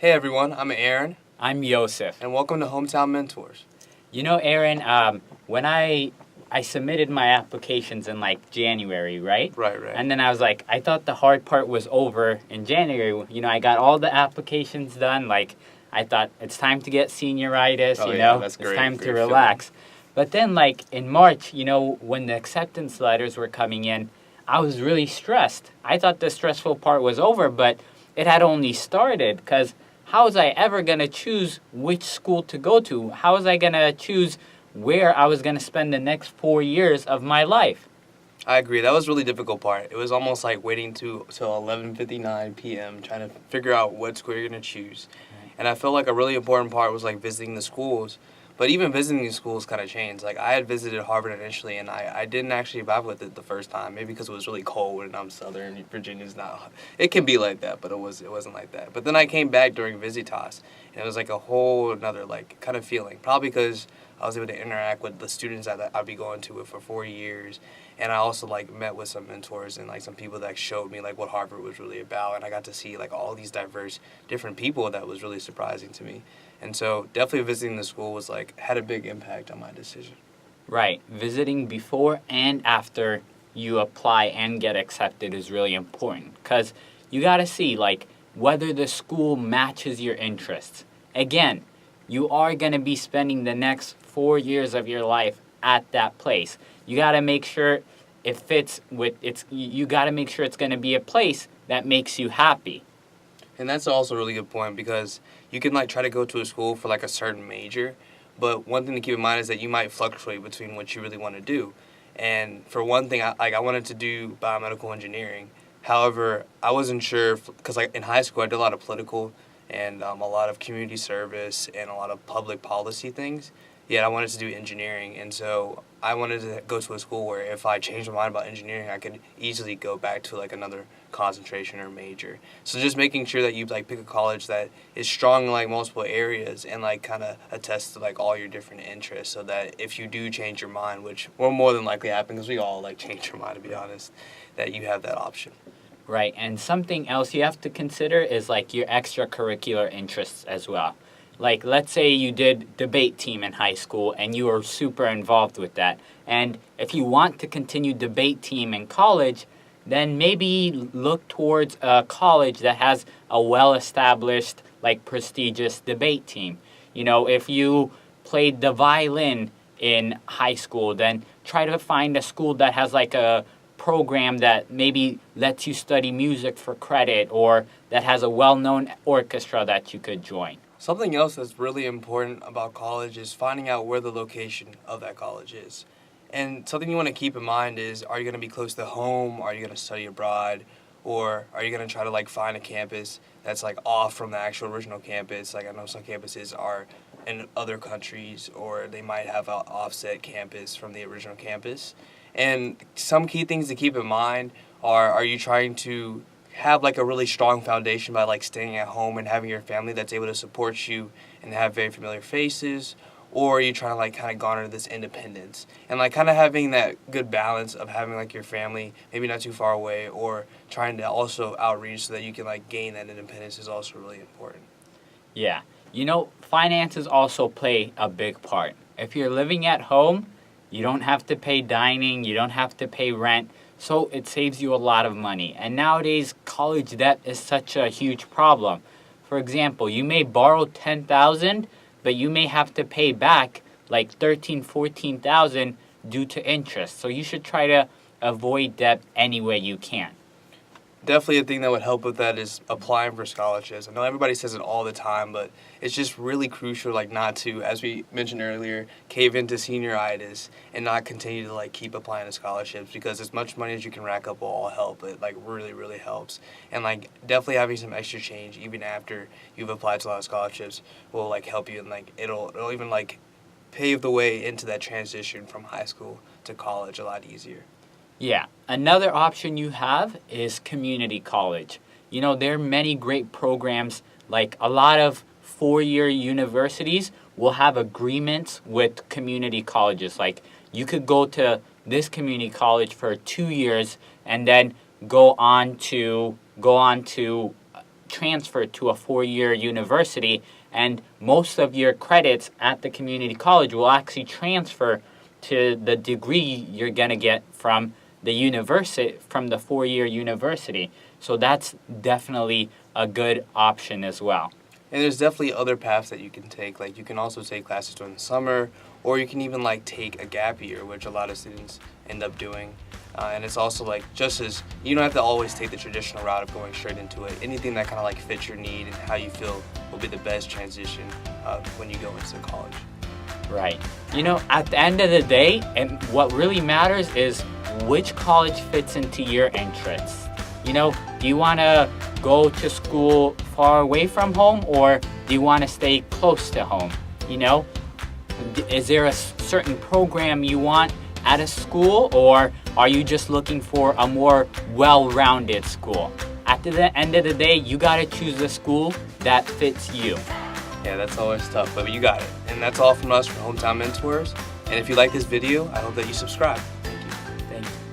Hey everyone, I'm Aaron, I'm Yoseph. and welcome to Hometown Mentors. You know, Aaron, when I submitted my applications in like January, right? Right. And then I was like, I thought the hard part was over in January. You know, I got all the applications done. Like, I thought it's time to get senioritis. Oh, you yeah, know, that's it's great. time to Great relax. But then, like in March, you know, when the acceptance letters were coming in, I was really stressed. I thought the stressful part was over, but it had only started because how was I ever going to choose which school to go to? How was I going to choose where I was going to spend the next 4 years of my life? I agree. That was a really difficult part. It was almost like waiting till 11:59 p.m. trying to figure out what school you're going to choose. And I felt like a really important part was like visiting the schools. But even visiting the schools kind of changed. Like I had visited Harvard initially, and I didn't actually vibe with it the first time. Maybe because it was really cold, and I'm Southern. Virginia's not. It can be like that, but it wasn't like that. But then I came back during Visitas, and it was like a whole another like kind of feeling. Probably because I was able to interact with the students that I'd be going to it for 4 years, and I also like met with some mentors and like some people that showed me like what Harvard was really about, and I got to see like all these diverse different people that was really surprising to me. And so definitely visiting the school was like had a big impact on my decision. Right. Visiting before and after you apply and get accepted is really important because you got to see like whether the school matches your interests. Again, you are going to be spending the next 4 years of your life at that place. You got to make sure it fits with it's you got to make sure it's going to be a place that makes you happy. And that's also a really good point because you can like try to go to a school for like a certain major, but one thing to keep in mind is that you might fluctuate between what you really want to do. And for one thing, I wanted to do biomedical engineering. However, I wasn't sure because like in high school I did a lot of political and a lot of community service and a lot of public policy things. Yet I wanted to do engineering, and so I wanted to go to a school where if I changed my mind about engineering, I could easily go back to like another concentration or major. So just making sure that you like pick a college that is strong in like multiple areas and like kind of attests to like all your different interests, so that if you do change your mind, which will more than likely happen because we all like change our mind to be honest, that you have that option. Right, and something else you have to consider is like your extracurricular interests as well. Like, let's say you did debate team in high school and you were super involved with that. And if you want to continue debate team in college, then maybe look towards a college that has a well-established, like, prestigious debate team. You know, if you played the violin in high school, then try to find a school that has like a program that maybe lets you study music for credit or that has a well-known orchestra that you could join. Something else that's really important about college is finding out where the location of that college is. And something you want to keep in mind is, are you going to be close to home? Are you going to study abroad? Or are you going to try to like find a campus that's like off from the actual original campus? Like I know some campuses are in other countries, or they might have an offset campus from the original campus. And some key things to keep in mind are you trying to have like a really strong foundation by like staying at home and having your family that's able to support you and have very familiar faces, or are you trying to like kind of garner this independence and like kind of having that good balance of having like your family maybe not too far away, or trying to also outreach so that you can like gain that independence is also really important. Yeah. You know, finances also play a big part. If you're living at home, you don't have to pay dining, you don't have to pay rent, so it saves you a lot of money. And nowadays, college debt is such a huge problem. For example, you may borrow $10,000, but you may have to pay back like $13,000, $14,000 due to interest. So you should try to avoid debt any way you can. Definitely a thing that would help with that is applying for scholarships. I know everybody says it all the time, but it's just really crucial like not to, as we mentioned earlier, cave into senioritis and not continue to like keep applying to scholarships, because as much money as you can rack up will all help. It like really, really helps. And like definitely having some extra change even after you've applied to a lot of scholarships will like help you, and like it'll even like pave the way into that transition from high school to college a lot easier. Yeah. Another option you have is community college. You know, there are many great programs, like a lot of four-year universities will have agreements with community colleges. Like you could go to this community college for 2 years and then go on to transfer to a 4-year university, and most of your credits at the community college will actually transfer to the degree you're going to get from the university, from the 4-year university. So that's definitely a good option as well. And there's definitely other paths that you can take. Like you can also take classes during the summer, or you can even like take a gap year, which a lot of students end up doing. And it's also like just as you don't have to always take the traditional route of going straight into it. Anything that kind of like fits your need and how you feel will be the best transition when you go into college. Right. At the end of the day, and what really matters is which college fits into your interests. Do you want to go to school far away from home, or do you want to stay close to home? Is there a certain program you want at a school, or are you just looking for a more well-rounded school? At the end of the day, you got to choose the school that fits you. Yeah, that's always tough, but you got it. And that's all from us from Hometown Mentors. And if you like this video, I hope that you subscribe.